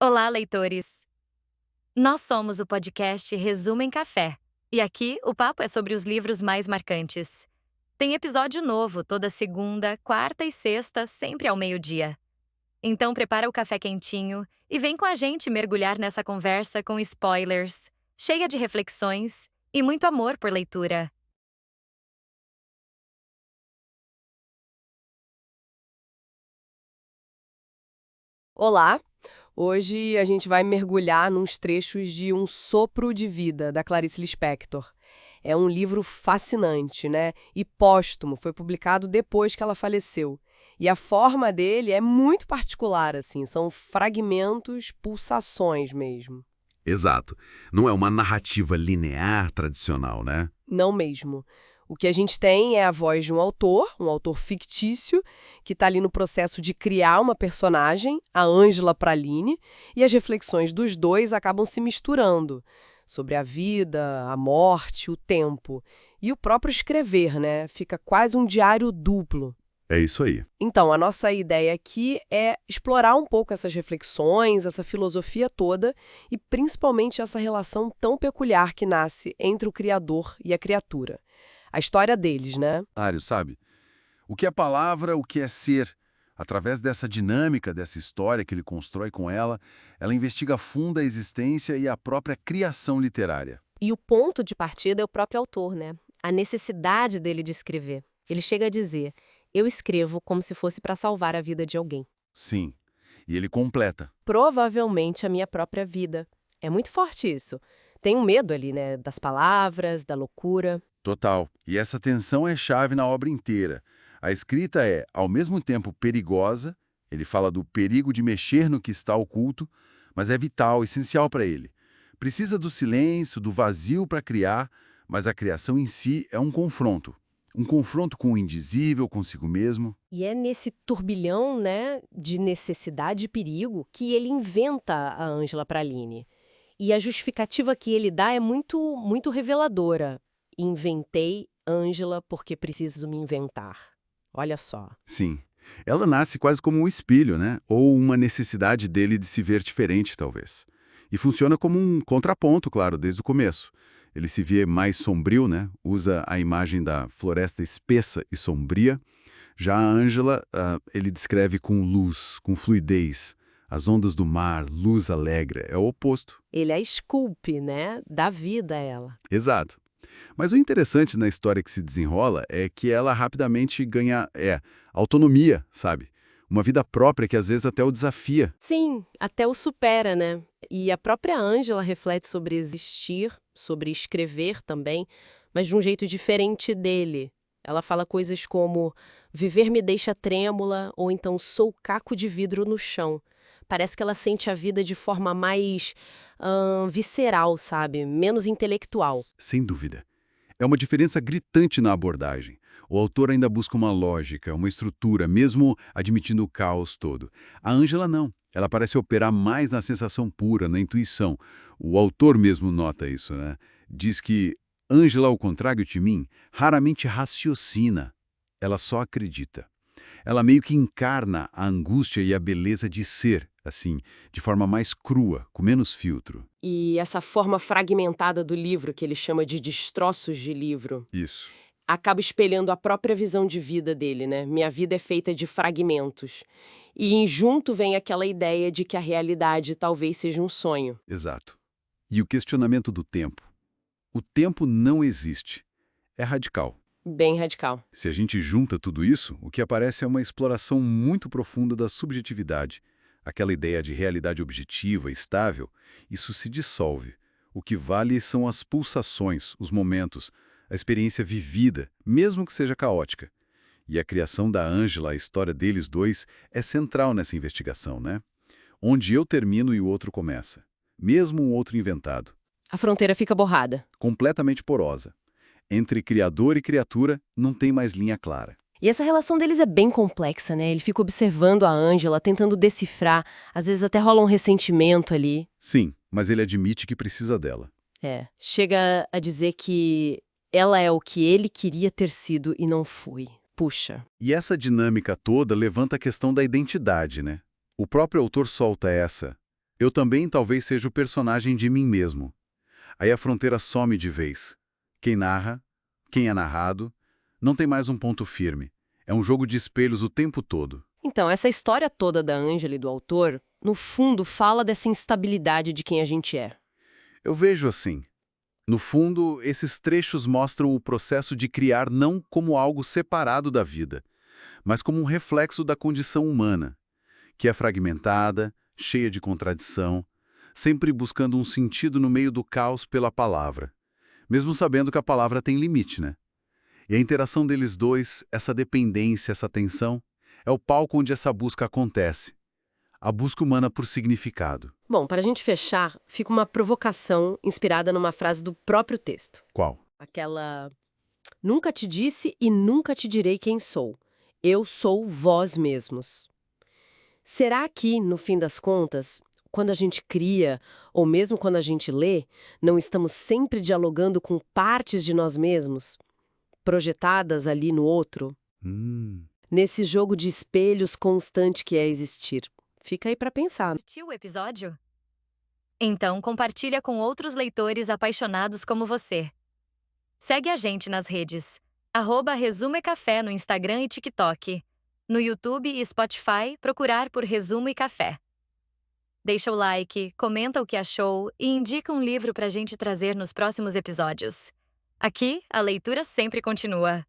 Olá, leitores! Nós somos o podcast Resumo em Café, e aqui o papo é sobre os livros mais marcantes. Tem episódio novo toda segunda, quarta e sexta, sempre ao meio-dia. Então prepara o café quentinho e vem com a gente mergulhar nessa conversa com spoilers, cheia de reflexões e muito amor por leitura. Olá! Hoje a gente vai mergulhar nos trechos de Um Sopro de Vida, da Clarice Lispector. É um livro fascinante, né? E póstumo, foi publicado depois que ela faleceu. E a forma dele é muito particular, assim, são fragmentos, pulsações mesmo. Exato. Não é uma narrativa linear tradicional, né? Não mesmo. O que a gente tem é a voz de um autor fictício, que está ali no processo de criar uma personagem, a Ângela Praline, e as reflexões dos dois acabam se misturando sobre a vida, a morte, o tempo. E o próprio escrever, né? Fica quase um diário duplo. É isso aí. Então, a nossa ideia aqui é explorar um pouco essas reflexões, essa filosofia toda e principalmente essa relação tão peculiar que nasce entre o criador e a criatura. A história deles, né? Sabe? O que é palavra, o que é ser? Através dessa dinâmica, dessa história que ele constrói com ela investiga a fundo a existência e a própria criação literária. E o ponto de partida é o próprio autor, né? A necessidade dele de escrever. Ele chega a dizer: eu escrevo como se fosse para salvar a vida de alguém. Sim. E ele completa. Provavelmente a minha própria vida. É muito forte isso. Tem um medo ali, né? Das palavras, da loucura. Total. E essa tensão é chave na obra inteira. A escrita é, ao mesmo tempo, perigosa, ele fala do perigo de mexer no que está oculto, mas é vital, essencial para ele. Precisa do silêncio, do vazio para criar, mas a criação em si é um confronto. Um confronto com o indizível, consigo mesmo. E é nesse turbilhão, né, de necessidade e perigo que ele inventa a Ângela Praline. E a justificativa que ele dá é muito reveladora. Inventei Ângela porque preciso me inventar. Olha só. Sim. Ela nasce quase como um espelho, né? Ou uma necessidade dele de se ver diferente, talvez. E funciona como um contraponto, claro, desde o começo. Ele se vê mais sombrio, né? Usa a imagem da floresta espessa e sombria. Já a Ângela, ele descreve com luz, com fluidez. As ondas do mar, luz alegre, é o oposto. Ele a esculpe, né? Dá vida a ela. Exato. Mas o interessante na história que se desenrola é que ela rapidamente ganha, autonomia, sabe? Uma vida própria que às vezes até o desafia. Sim, até o supera, né? E a própria Ângela reflete sobre existir, sobre escrever também, mas de um jeito diferente dele. Ela fala coisas como: viver me deixa trêmula, ou então sou caco de vidro no chão. Parece que ela sente a vida de forma mais visceral, sabe? Menos intelectual. Sem dúvida. É uma diferença gritante na abordagem. O autor ainda busca uma lógica, uma estrutura, mesmo admitindo o caos todo. A Ângela não. Ela parece operar mais na sensação pura, na intuição. O autor mesmo nota isso, né? Diz que Ângela, ao contrário de mim, raramente raciocina. Ela só acredita. Ela meio que encarna a angústia e a beleza de ser, assim, de forma mais crua, com menos filtro. E essa forma fragmentada do livro, que ele chama de destroços de livro, Isso. acaba espelhando a própria visão de vida dele, né? Minha vida é feita de fragmentos. E junto vem aquela ideia de que a realidade talvez seja um sonho. Exato. E o questionamento do tempo. O tempo não existe. É radical. Bem radical. Se a gente junta tudo isso, o que aparece é uma exploração muito profunda da subjetividade. Aquela ideia de realidade objetiva, estável, isso se dissolve. O que vale são as pulsações, os momentos, a experiência vivida, mesmo que seja caótica. E a criação da Ângela, a história deles dois, é central nessa investigação, né? Onde eu termino e o outro começa. Mesmo um outro inventado. A fronteira fica borrada. Completamente porosa. Entre criador e criatura, não tem mais linha clara. E essa relação deles é bem complexa, né? Ele fica observando a Ângela, tentando decifrar. Às vezes até rola um ressentimento ali. Sim, mas ele admite que precisa dela. Chega a dizer que ela é o que ele queria ter sido e não foi. Puxa. E essa dinâmica toda levanta a questão da identidade, né? O próprio autor solta essa. Eu também talvez seja o personagem de mim mesmo. Aí a fronteira some de vez. Quem narra, quem é narrado, não tem mais um ponto firme. É um jogo de espelhos o tempo todo. Então, essa história toda da Ângela e do autor, no fundo, fala dessa instabilidade de quem a gente é. Eu vejo assim. No fundo, esses trechos mostram o processo de criar não como algo separado da vida, mas como um reflexo da condição humana, que é fragmentada, cheia de contradição, sempre buscando um sentido no meio do caos pela palavra, mesmo sabendo que a palavra tem limite, né? E a interação deles dois, essa dependência, essa tensão, é o palco onde essa busca acontece. A busca humana por significado. Bom, para a gente fechar, fica uma provocação inspirada numa frase do próprio texto. Qual? Aquela: nunca te disse e nunca te direi quem sou. Eu sou vós mesmos. Será que, no fim das contas, quando a gente cria, ou mesmo quando a gente lê, não estamos sempre dialogando com partes de nós mesmos, projetadas ali no outro? Nesse jogo de espelhos constante que é existir. Fica aí para pensar. Curtiu o episódio? Então compartilha com outros leitores apaixonados como você. Segue a gente nas redes. @Resumo e Café no Instagram e TikTok. No YouTube e Spotify, procurar por Resumo e Café. Deixa o like, comenta o que achou e indica um livro pra gente trazer nos próximos episódios. Aqui, a leitura sempre continua.